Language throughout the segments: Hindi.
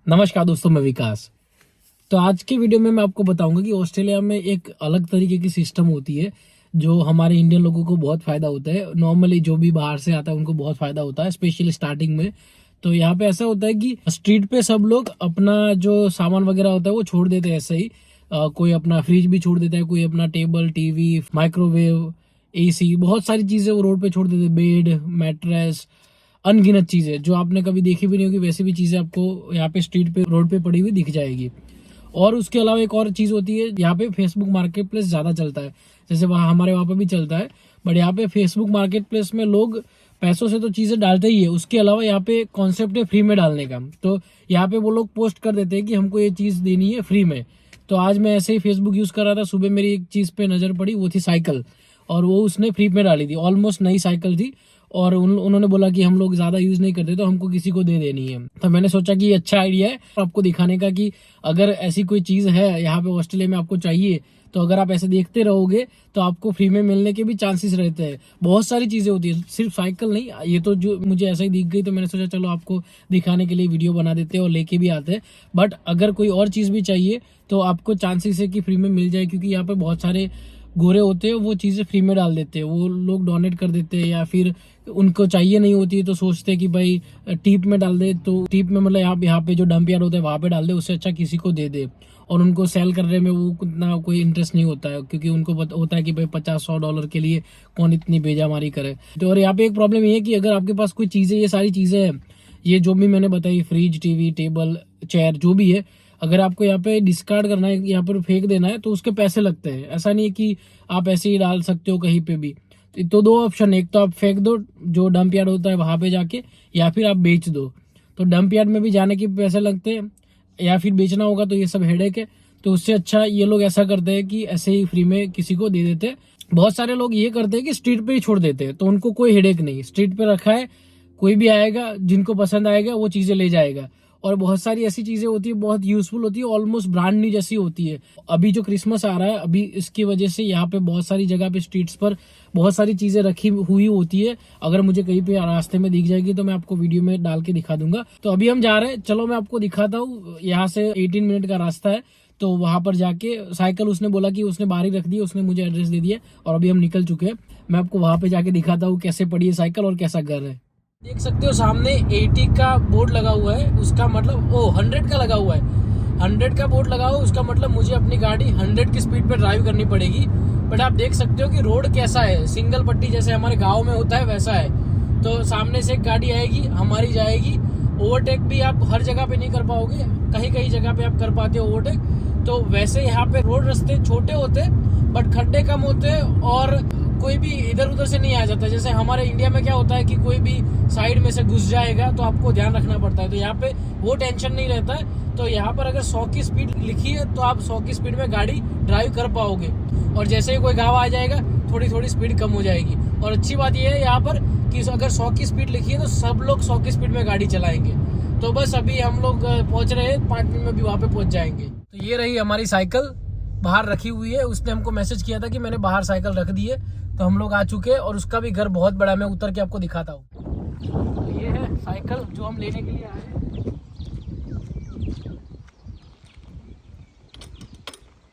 नमस्कार दोस्तों, मैं विकास। तो आज के वीडियो में मैं आपको बताऊंगा कि ऑस्ट्रेलिया में एक अलग तरीके की सिस्टम होती है जो हमारे इंडियन लोगों को बहुत फ़ायदा होता है। नॉर्मली जो भी बाहर से आता है उनको बहुत फ़ायदा होता है, स्पेशली स्टार्टिंग में। तो यहाँ पे ऐसा होता है कि स्ट्रीट पे सब लोग अपना जो सामान वगैरह होता है वो छोड़ देते हैं ऐसे ही। कोई अपना फ्रिज भी छोड़ देता है, कोई अपना टेबल, टीवी, माइक्रोवेव, एसी, बहुत सारी चीज़ें वो रोड पे छोड़ देते हैं। बेड, मैट्रेस, अनगिनत चीज़ें जो आपने कभी देखी भी नहीं होगी, वैसे भी चीज़ें आपको यहाँ पे स्ट्रीट पे, रोड पे पड़ी हुई दिख जाएगी। और उसके अलावा एक और चीज़ होती है, यहाँ पे फेसबुक मार्केट प्लेस ज़्यादा चलता है। जैसे वहाँ हमारे वहाँ पे भी चलता है, बट यहाँ पे फेसबुक मार्केट प्लेस में लोग पैसों से तो चीज़ें डालते ही है, उसके अलावा यहाँ पे कॉन्सेप्ट है फ्री में डालने का। तो यहाँ पे वो लोग पोस्ट कर देते हैं कि हमको ये चीज़ देनी है फ्री में। तो आज मैं ऐसे ही फेसबुक यूज़ कर रहा था, सुबह मेरी एक चीज़ पे नज़र पड़ी, वो थी साइकिल, और वो उसने फ्री में डाली थी। ऑलमोस्ट नई साइकिल थी, और उन्होंने बोला कि हम लोग ज़्यादा यूज़ नहीं करते तो हमको किसी को दे देनी है। तो मैंने सोचा कि ये अच्छा आइडिया है आपको दिखाने का कि अगर ऐसी कोई चीज़ है यहाँ पे ऑस्ट्रेलिया में आपको चाहिए, तो अगर आप ऐसे देखते रहोगे तो आपको फ्री में मिलने के भी चांसेस रहते हैं। बहुत सारी चीज़ें होती है, सिर्फ साइकिल नहीं। ये तो जो मुझे ऐसा ही दिख गई तो मैंने सोचा चलो आपको दिखाने के लिए वीडियो बना देते हैं और लेके भी आते हैं। बट अगर कोई और चीज़ भी चाहिए तो आपको चांसेस है कि फ्री में मिल जाए, क्योंकि यहाँ पे बहुत सारे गोरे होते हैं, वो चीज़ें फ्री में डाल देते हैं। वो लोग डोनेट कर देते हैं, या फिर उनको चाहिए नहीं होती है तो सोचते हैं कि भाई टीप में डाल दे। तो टीप में मतलब यहाँ पे जो डंप यार्ड होता है वहाँ पे डाल दे, उससे अच्छा किसी को दे दे। और उनको सेल करने में वो उतना कोई इंटरेस्ट नहीं होता है, क्योंकि उनको होता है कि भाई $50-100 के लिए कौन इतनी बेजामारी करे। तो और यहाँ पे एक प्रॉब्लम ये है कि अगर आपके पास कोई चीज़ें, ये सारी चीज़ें हैं, ये जो भी मैंने बताई, फ्रिज, टीवी, टेबल, चेयर, जो भी है, अगर आपको यहाँ पे डिस्कार्ड करना है, यहाँ पर फेंक देना है, तो उसके पैसे लगते हैं। ऐसा नहीं है कि आप ऐसे ही डाल सकते हो कहीं पे भी। तो दो ऑप्शन है, एक तो आप फेंक दो जो डंप यार्ड होता है वहां पे जाके, या फिर आप बेच दो। तो डंप यार्ड में भी जाने के पैसे लगते हैं, या फिर बेचना होगा तो ये सब हेडेक है। तो उससे अच्छा ये लोग ऐसा करते हैं कि ऐसे ही फ्री में किसी को दे देते हैं। बहुत सारे लोग ये करते हैं कि स्ट्रीट पे ही छोड़ देते हैं, तो उनको कोई हेडेक नहीं, स्ट्रीट पे रखा है, कोई भी आएगा जिनको पसंद आएगा वो चीजें ले जाएगा। और बहुत सारी ऐसी चीजें होती है, बहुत यूजफुल होती है, ऑलमोस्ट ब्रांड न्यू जैसी होती है। अभी जो क्रिसमस आ रहा है, अभी इसकी वजह से यहाँ पे बहुत सारी जगह पे स्ट्रीट्स पर बहुत सारी चीजें रखी हुई होती है। अगर मुझे कहीं पे रास्ते में दिख जाएगी तो मैं आपको वीडियो में डाल के दिखा दूंगा। तो अभी हम जा रहे हैं, चलो मैं आपको दिखाता हूँ। यहाँ से 18 मिनट का रास्ता है, तो वहां पर जाके साइकिल उसने बोला कि उसने बाहर ही रख दी, उसने मुझे एड्रेस दे दिया, और अभी हम निकल चुके हैं। मैं आपको वहां पे जाके दिखाता हूँ कैसे पड़ी है साइकिल और कैसा घर है। देख सकते हो सामने 80 का बोर्ड लगा हुआ है, उसका मतलब 100 का लगा हुआ है। 100 का बोर्ड लगा हुआ है, उसका मतलब मुझे अपनी गाड़ी 100 की स्पीड पर ड्राइव करनी पड़ेगी। बट आप देख सकते हो कि रोड कैसा है, सिंगल पट्टी जैसे हमारे गाँव में होता है वैसा है। तो सामने से एक गाड़ी आएगी, हमारी जाएगी। ओवरटेक भी आप हर जगह पे नहीं कर पाओगे, कहीं कहीं जगह पे आप कर पाते हो ओवरटेक। तो वैसे यहाँ पे रोड रास्ते छोटे होते बट खड्डे कम होते, और कोई भी इधर उधर से नहीं आ जाता। जैसे हमारे इंडिया में क्या होता है कि कोई भी साइड में से घुस जाएगा तो आपको ध्यान रखना पड़ता है, तो यहाँ पे वो टेंशन नहीं रहता है। तो यहाँ पर अगर 100 की स्पीड लिखी है तो आप 100 की स्पीड में गाड़ी ड्राइव कर पाओगे, और जैसे ही कोई गाँव आ जाएगा थोड़ी थोड़ी स्पीड कम हो जाएगी। और अच्छी बात यह है यहाँ पर कि अगर 100 की स्पीड लिखी है तो सब लोग 100 की स्पीड में गाड़ी चलाएंगे। तो बस अभी हम लोग पहुंच रहे हैं, 5 मिनट में भी वहाँ पे पहुंच जाएंगे। तो ये रही हमारी साइकिल, बाहर रखी हुई है। उसने हमको मैसेज किया था कि मैंने बाहर साइकिल रख दी है, तो हम लोग आ चुके हैं। और उसका भी घर बहुत बड़ा है, मैं उतर के आपको दिखाता हूँ। तो ये है साइकिल जो हम लेने के लिए आए हैं।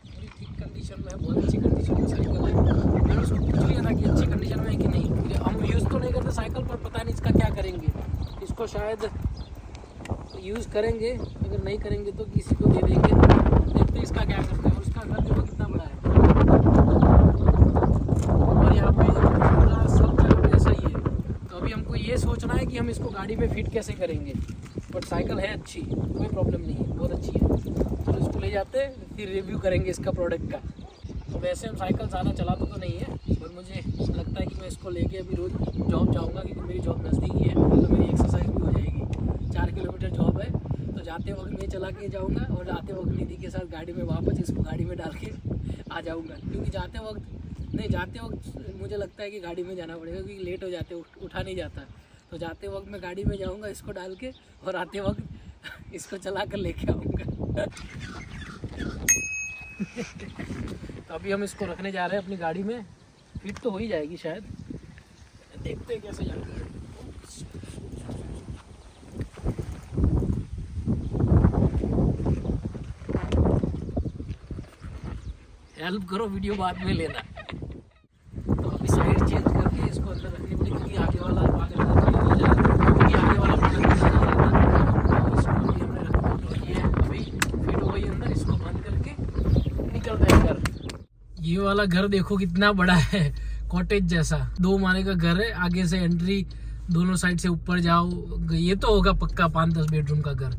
बड़ी ठीक कंडीशन में है, बहुत अच्छी कंडीशन में साइकिल है। मैंने उसको पूछ लिया था कि अच्छी कंडीशन में है कि नहीं। हम यूज़ तो नहीं करते साइकिल, पर पता नहीं इसका क्या करेंगे। इसको शायद यूज़ करेंगे, अगर नहीं करेंगे तो किसी को दे देंगे। देखते हैं इसका क्या करते हैं। और उसका घर देखो कितना बड़ा है, और यहाँ पे पूरा सब जगह पे ऐसा ही है। तो अभी हमको ये सोचना है कि हम इसको गाड़ी पे फिट कैसे करेंगे। बट साइकिल है अच्छी, कोई प्रॉब्लम नहीं है, बहुत अच्छी है। तो इसको ले जाते हैं, फिर रिव्यू करेंगे इसका प्रोडक्ट का। तो वैसे हम साइकिल ज़्यादा चलाते तो नहीं है, पर मुझे लगता है कि मैं इसको लेके अभी रोज़ जॉब जाऊँगा, क्योंकि मेरी जॉब नज़दीक ही है, तो मेरी एक्सरसाइज भी हो जाएगी। 4 किलोमीटर जॉब है, तो जाते वक्त मैं चला के जाऊँगा, और आते वक्त निधि के साथ गाड़ी में वापस इसको गाड़ी में डाल के आ जाऊँगा। क्योंकि जाते वक्त मुझे लगता है कि गाड़ी में जाना पड़ेगा, क्योंकि लेट हो जाते, उठा नहीं जाता। तो जाते वक्त मैं गाड़ी में जाऊँगा इसको डाल के, और आते वक्त इसको चला कर लेके आऊँगा। तो अभी हम इसको रखने जा रहे हैं अपनी गाड़ी में, फिट तो हो ही जाएगी शायद, देखते हैं कैसे जाती है। हेल्प करो, वीडियो बाद में लेना। तो अभी साइड चेंज करके इसको अंदर रखनी पड़ेगी क्योंकि आगे वाला आगे वाला हो जाए, क्योंकि आगे वाला बटन नहीं चला जाता। इसको अभी हमने रखा, तो ये अभी फिट हो गई अंदर, इसको बंद करके निकलता है घर। ये वाला घर देखो कितना बड़ा है, कॉटेज जैसा 2 माले का घर है। आगे से एंट्री, दोनों साइड से ऊपर जाओ, ये तो होगा पक्का 5-10 बेडरूम का घर।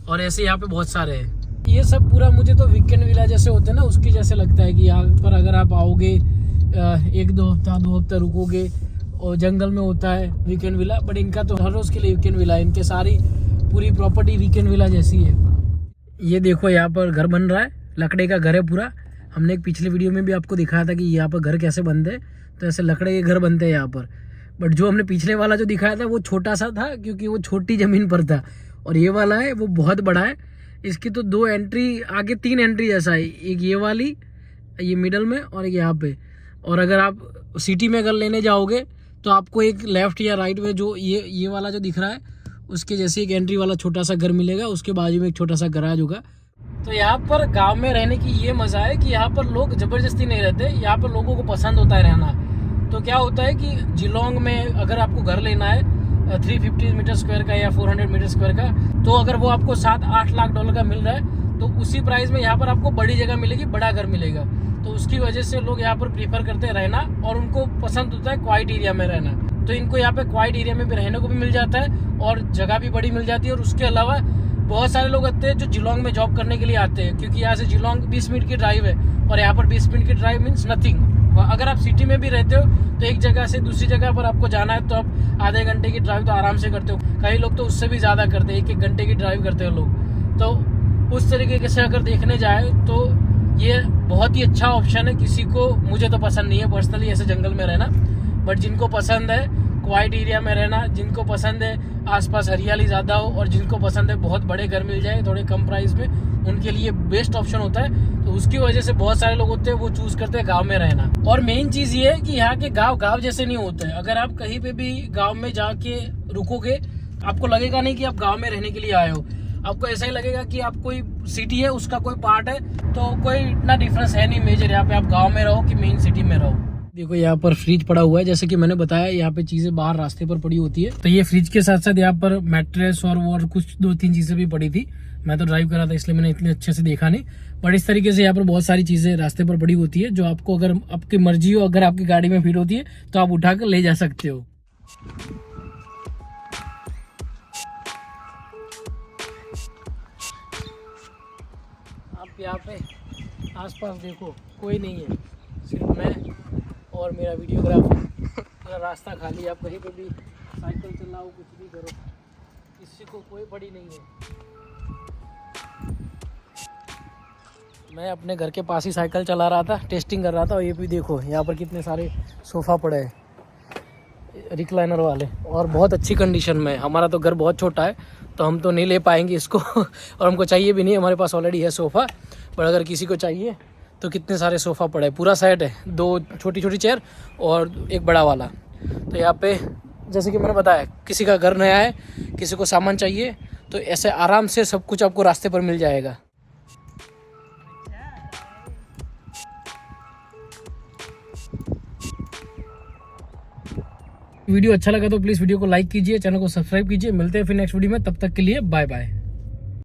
और ऐसे यहाँ पे बहुत सारे हैं। ये सब पूरा मुझे तो वीकेंड विला जैसे होते हैं ना, उसकी जैसे लगता है कि यहाँ पर अगर आप आओगे 1-2 हफ्ता 2 हफ्ता रुकोगे, और जंगल में होता है वीकेंड विला, बट इनका तो हर रोज़ के लिए वीकेंड विला है। इनके सारी पूरी प्रॉपर्टी वीकेंड विला जैसी है। ये देखो यहाँ पर घर बन रहा है, लकड़े का घर है पूरा। हमने एक पिछले वीडियो में भी आपको दिखाया था कि यहाँ पर घर कैसे बनते हैं, तो ऐसे लकड़े के घर बनते हैं यहाँ पर। बट जो हमने पिछले वाला जो दिखाया था वो छोटा सा था, क्योंकि वो छोटी ज़मीन पर था। और ये वाला है वो बहुत बड़ा है। इसकी तो 2 एंट्री, आगे 3 एंट्री जैसा है, एक ये वाली, ये मिडल में, और एक यहाँ पे। और अगर आप सिटी में अगर लेने जाओगे तो आपको एक लेफ्ट या राइट में जो ये वाला जो दिख रहा है उसके जैसे एक एंट्री वाला छोटा सा घर मिलेगा, उसके बाजू में एक छोटा सा गराज होगा। तो यहाँ पर गांव में रहने की ये मज़ा है कि यहाँ पर लोग ज़बरदस्ती नहीं रहते, यहाँ पर लोगों को पसंद होता है रहना। तो क्या होता है कि जिलोंग में अगर आपको घर लेना है 350 मीटर स्क्वायर का या 400 मीटर स्क्वायर का, तो अगर वो आपको 7-8 लाख डॉलर का मिल रहा है, तो उसी प्राइस में यहाँ पर आपको बड़ी जगह मिलेगी, बड़ा घर मिलेगा। तो उसकी वजह से लोग यहाँ पर प्रीफर करते हैं रहना, और उनको पसंद होता है क्वाइट एरिया में रहना। तो इनको यहाँ पे क्वाइट एरिया में भी रहने को भी मिल जाता है, और जगह भी बड़ी मिल जाती है। और उसके अलावा बहुत सारे लोग आते हैं जो जिलोंग में जॉब करने के लिए आते हैं, क्योंकि यहाँ से जिलोंग 20 मिनट की ड्राइव है, और यहाँ पर 20 मिनट की ड्राइव मीन्स नथिंग। अगर आप सिटी में भी रहते हो तो एक जगह से दूसरी जगह पर आपको जाना है तो आप आधे घंटे की ड्राइव तो आराम से करते हो। कई लोग तो उससे भी ज़्यादा करते हैं, 1-1 घंटे की ड्राइव करते हैं लोग। तो उस तरीके से अगर देखने जाए तो ये बहुत ही अच्छा ऑप्शन है। किसी को, मुझे तो पसंद नहीं है पर्सनली ऐसे जंगल में रहना, बट जिनको पसंद है क्वाइट एरिया में रहना, जिनको पसंद है आसपास हरियाली ज़्यादा हो, और जिनको पसंद है बहुत बड़े घर मिल जाए थोड़े कम प्राइस में, उनके लिए बेस्ट ऑप्शन होता है। तो उसकी वजह से बहुत सारे लोग होते हैं वो चूज़ करते हैं गांव में रहना। और मेन चीज़ ये है कि यहाँ के गांव जैसे नहीं होते हैं। अगर आप कहीं पे भी गांव में जाके रुकोगे, आपको लगेगा नहीं कि आप गांव में रहने के लिए आए हो। आपको ऐसा ही लगेगा कि आप कोई सिटी है उसका कोई पार्ट है। तो कोई इतना डिफरेंस है नहीं मेजर यहाँ पे, आप गाँव में रहो कि मेन सिटी में रहो। देखो यहाँ पर फ्रिज पड़ा हुआ है, जैसे कि मैंने बताया यहाँ पे चीजें बाहर रास्ते पर पड़ी होती है। तो ये फ्रिज के साथ साथ यहाँ पर मैट्रेस और कुछ 2-3 चीजें भी पड़ी थी। मैं तो ड्राइव कर रहा था इसलिए मैंने इतने अच्छे से देखा नहीं, बट इस तरीके से यहाँ पर बहुत सारी चीजें रास्ते पर पड़ी होती है, जो आपको अगर आपकी मर्जी हो, अगर आपकी गाड़ी में फिट होती है तो आप उठाकर ले जा सकते हो। आप यहाँ पे आसपास देखो कोई नहीं है, सिर्फ मैं और मेरा वीडियोग्राफर। पूरा रास्ता खाली, आप कहीं पे भी साइकिल चलाओ, कुछ भी करो, किसी को कोई पड़ी नहीं है। मैं अपने घर के पास ही साइकिल चला रहा था, टेस्टिंग कर रहा था। और ये भी देखो यहाँ पर कितने सारे सोफ़ा पड़े हैं रिक्लाइनर वाले, और बहुत अच्छी कंडीशन में। हमारा तो घर बहुत छोटा है तो हम तो नहीं ले पाएंगे इसको और हमको चाहिए भी नहीं, हमारे पास ऑलरेडी है सोफ़ा। पर अगर किसी को चाहिए तो कितने सारे सोफ़ा पड़े हैं, पूरा सेट है, 2 छोटी छोटी चेयर और एक बड़ा वाला। तो यहाँ पे जैसे कि मैंने बताया, किसी का घर नया है, किसी को सामान चाहिए, तो ऐसे आराम से सब कुछ आपको रास्ते पर मिल जाएगा। वीडियो अच्छा लगा तो प्लीज़ वीडियो को लाइक कीजिए, चैनल को सब्सक्राइब कीजिए। मिलते हैं फिर नेक्स्ट वीडियो में, तब तक के लिए बाय बाय।